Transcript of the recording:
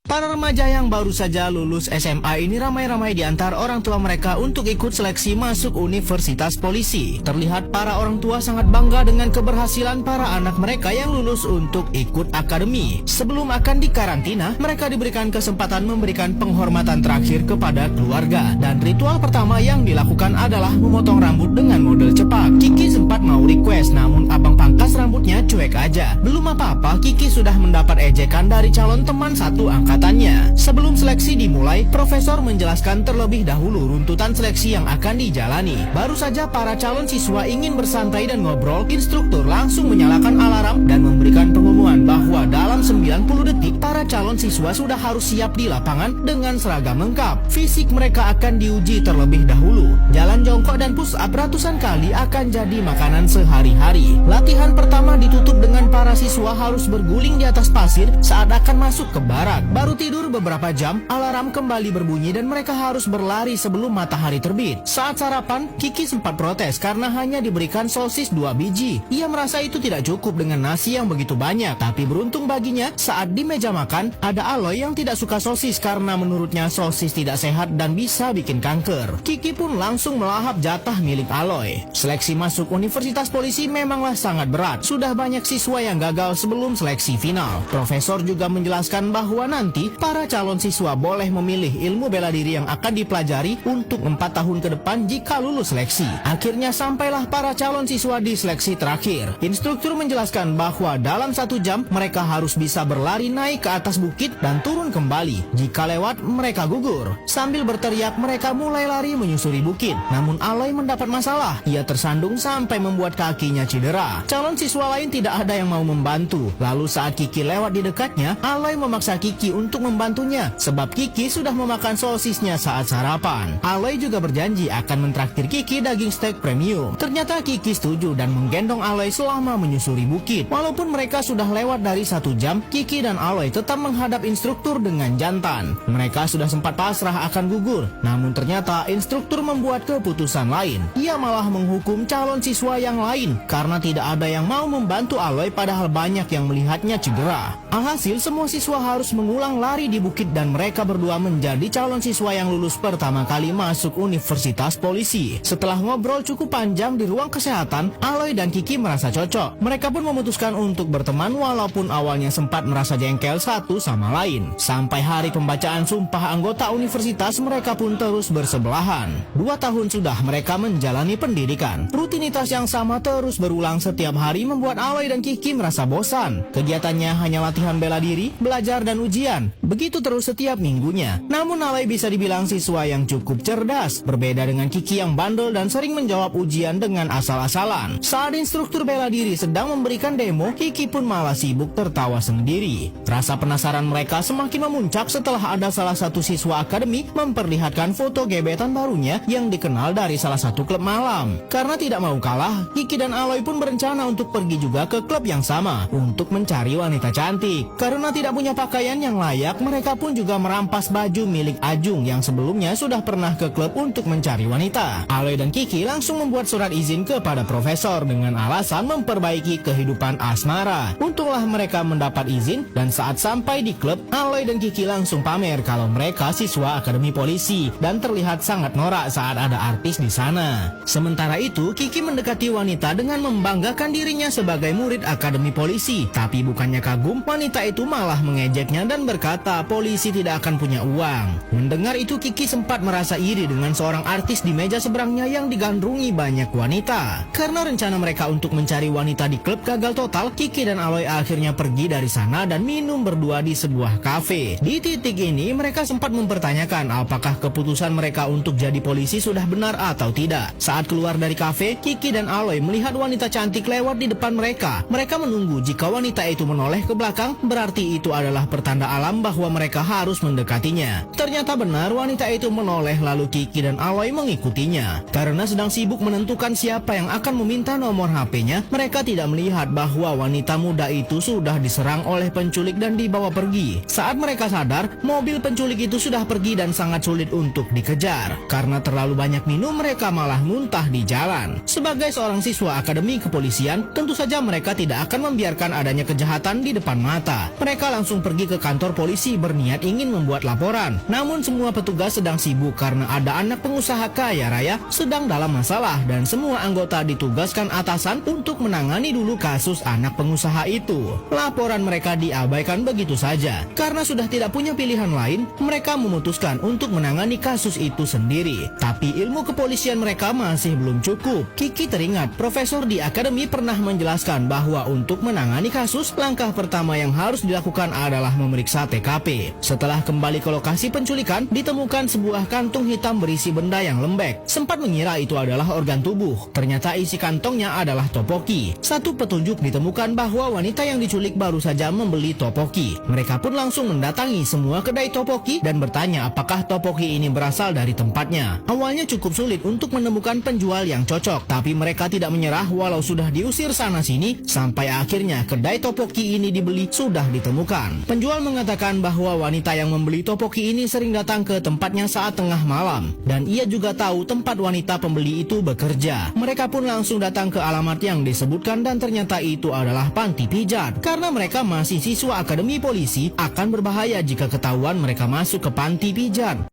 Para remaja yang baru saja lulus SMA ini ramai-ramai diantar orang tua mereka untuk ikut seleksi masuk Universitas Polisi. Terlihat para orang tua sangat bangga dengan keberhasilan para anak mereka yang lulus untuk ikut akademi. Sebelum akan dikarantina, mereka diberikan kesempatan memberikan penghormatan terakhir kepada keluarga. Dan ritual pertama yang dilakukan adalah memotong rambut dengan model cepak. Kiki sempat mau request, namun abang pangkas rambutnya cuek aja. Belum apa-apa, Kiki sudah mendapat ejekan dari calon teman satu angkatan. Sebelum seleksi dimulai, profesor menjelaskan terlebih dahulu runtutan seleksi yang akan dijalani. Baru saja para calon siswa ingin bersantai dan ngobrol, instruktur langsung menyalakan alarm dan memberikan pengumuman bahwa dalam 90 detik para calon siswa sudah harus siap di lapangan dengan seragam lengkap. Fisik mereka akan diuji terlebih dahulu. Jalan jongkok dan push up ratusan kali akan jadi makanan sehari-hari. Latihan pertama ditutup dengan para siswa harus berguling di atas pasir saat akan masuk ke barak. Baru tidur beberapa jam, alarm kembali berbunyi dan mereka harus berlari sebelum matahari terbit. Saat sarapan, Kiki sempat protes karena hanya diberikan sosis 2 biji. Ia merasa itu tidak cukup dengan nasi yang begitu banyak. Tapi beruntung baginya, saat di meja makan, ada Aloy yang tidak suka sosis karena menurutnya sosis tidak sehat dan bisa bikin kanker. Kiki pun langsung melahap jatah milik Aloy. Seleksi masuk Universitas Polisi memanglah sangat berat. Sudah banyak siswa yang gagal sebelum seleksi final. Profesor juga menjelaskan bahwa nanti para calon siswa boleh memilih ilmu bela diri yang akan dipelajari untuk 4 tahun ke depan jika lulus seleksi. Akhirnya sampailah para calon siswa di seleksi terakhir. Instruktur menjelaskan bahwa dalam 1 jam mereka harus bisa berlari naik ke atas bukit dan turun kembali. Jika lewat, mereka gugur. Sambil berteriak, mereka mulai lari menyusuri bukit. Namun Aloy mendapat masalah. Ia tersandung sampai membuat kakinya cedera. Calon siswa lain tidak ada yang mau membantu. Lalu saat Kiki lewat di dekatnya, Aloy memaksa Kiki untuk membantunya sebab Kiki sudah memakan sosisnya saat sarapan. Aloy juga berjanji akan mentraktir Kiki daging steak premium. Ternyata Kiki setuju dan menggendong Aloy selama menyusuri bukit. Walaupun mereka sudah lewat dari 1 jam, Kiki dan Aloy tetap menghadap instruktur dengan jantan. Mereka sudah sempat pasrah akan gugur, namun ternyata instruktur membuat keputusan lain. Ia malah menghukum calon siswa yang lain karena tidak ada yang mau membantu Aloy padahal banyak yang melihatnya cedera. Alhasil semua siswa harus mengulang lari di bukit dan mereka berdua menjadi calon siswa yang lulus pertama kali masuk Universitas Polisi. Setelah ngobrol cukup panjang di ruang kesehatan, Aloy dan Kiki merasa cocok. Mereka pun memutuskan untuk berteman walaupun awalnya sempat merasa jengkel satu sama lain. Sampai hari pembacaan sumpah anggota universitas, mereka pun terus bersebelahan. 2 tahun sudah mereka menjalani pendidikan. Rutinitas yang sama terus berulang setiap hari membuat Aloy dan Kiki merasa bosan. Kegiatannya hanya latihan bela diri, belajar dan ujian. Begitu terus setiap minggunya. Namun Aloy bisa dibilang siswa yang cukup cerdas, berbeda dengan Kiki yang bandel dan sering menjawab ujian dengan asal-asalan. Saat instruktur bela diri sedang memberikan demo, Kiki pun malah sibuk tertawa sendiri. Rasa penasaran mereka semakin memuncak setelah ada salah satu siswa akademi memperlihatkan foto gebetan barunya yang dikenal dari salah satu klub malam. Karena tidak mau kalah, Kiki dan Aloy pun berencana untuk pergi juga ke klub yang sama untuk mencari wanita cantik. Karena tidak punya pakaian yang layak, mereka pun juga merampas baju milik Ajung yang sebelumnya sudah pernah ke klub untuk mencari wanita. Aloy dan Kiki langsung membuat surat izin kepada profesor dengan alasan memperbaiki kehidupan asmara. Untunglah mereka mendapat izin dan saat sampai di klub, Aloy dan Kiki langsung pamer kalau mereka siswa akademi polisi dan terlihat sangat norak saat ada artis di sana. Sementara itu, Kiki mendekati wanita dengan membanggakan dirinya sebagai murid akademi polisi. Tapi bukannya kagum, wanita itu malah mengejeknya dan berkata polisi tidak akan punya uang. Mendengar itu, Kiki sempat merasa iri dengan seorang artis di meja seberangnya yang digandrungi banyak wanita. Karena rencana mereka untuk mencari wanita di klub gagal total, Kiki dan Aloy akhirnya pergi dari sana dan minum berdua di sebuah kafe. Di titik ini, mereka sempat mempertanyakan apakah keputusan mereka untuk jadi polisi sudah benar atau tidak. Saat keluar dari kafe, Kiki dan Aloy melihat wanita cantik lewat di depan mereka. Mereka menunggu jika wanita itu menoleh ke belakang, berarti itu adalah pertanda alam bahwa mereka harus mendekatinya. Ternyata benar, wanita itu menoleh lalu Kiki dan Aloy mengikutinya. Karena sedang sibuk menentukan siapa yang akan meminta nomor HP-nya, mereka tidak melihat bahwa wanita muda itu sudah diserang oleh penculik dan dibawa pergi. Saat mereka sadar, mobil penculik itu sudah pergi dan sangat sulit untuk dikejar. Karena terlalu banyak minum, mereka malah muntah di jalan. Sebagai seorang siswa akademi kepolisian, tentu saja mereka tidak akan membiarkan adanya kejahatan di depan mata. Mereka langsung pergi ke kantor polisi berniat ingin membuat laporan. Namun semua petugas sedang sibuk karena ada anak pengusaha kaya raya sedang dalam masalah dan semua anggota ditugaskan atasan untuk menangani dulu kasus anak pengusaha itu. Laporan mereka diabaikan begitu saja. Karena sudah tidak punya pilihan lain, mereka memutuskan untuk menangani kasus itu sendiri. Tapi ilmu kepolisian mereka masih belum cukup. Kiki teringat profesor di akademi pernah menjelaskan bahwa untuk menangani kasus, langkah pertama yang harus dilakukan adalah memeriksa TKP. Setelah kembali ke lokasi penculikan, ditemukan sebuah kantung hitam berisi benda yang lembek. Sempat mengira itu adalah organ tubuh. Ternyata isi kantongnya adalah topoki. Satu petunjuk ditemukan bahwa wanita yang diculik baru saja membeli topoki. Mereka pun langsung mendatangi semua kedai topoki dan bertanya apakah topoki ini berasal dari tempatnya. Awalnya cukup sulit untuk menemukan penjual yang cocok, tapi mereka tidak menyerah walau sudah diusir sana-sini, sampai akhirnya kedai topoki ini dibeli sudah ditemukan. Penjual mengatakan bahwa wanita yang membeli topoki ini sering datang ke tempatnya saat tengah malam, dan ia juga tahu tempat wanita pembeli itu bekerja. Mereka pun langsung datang ke alamat yang disebutkan dan ternyata itu adalah panti pijat. Karena mereka masih siswa akademi polisi, akan berbahaya jika ketahuan mereka masuk ke panti pijat.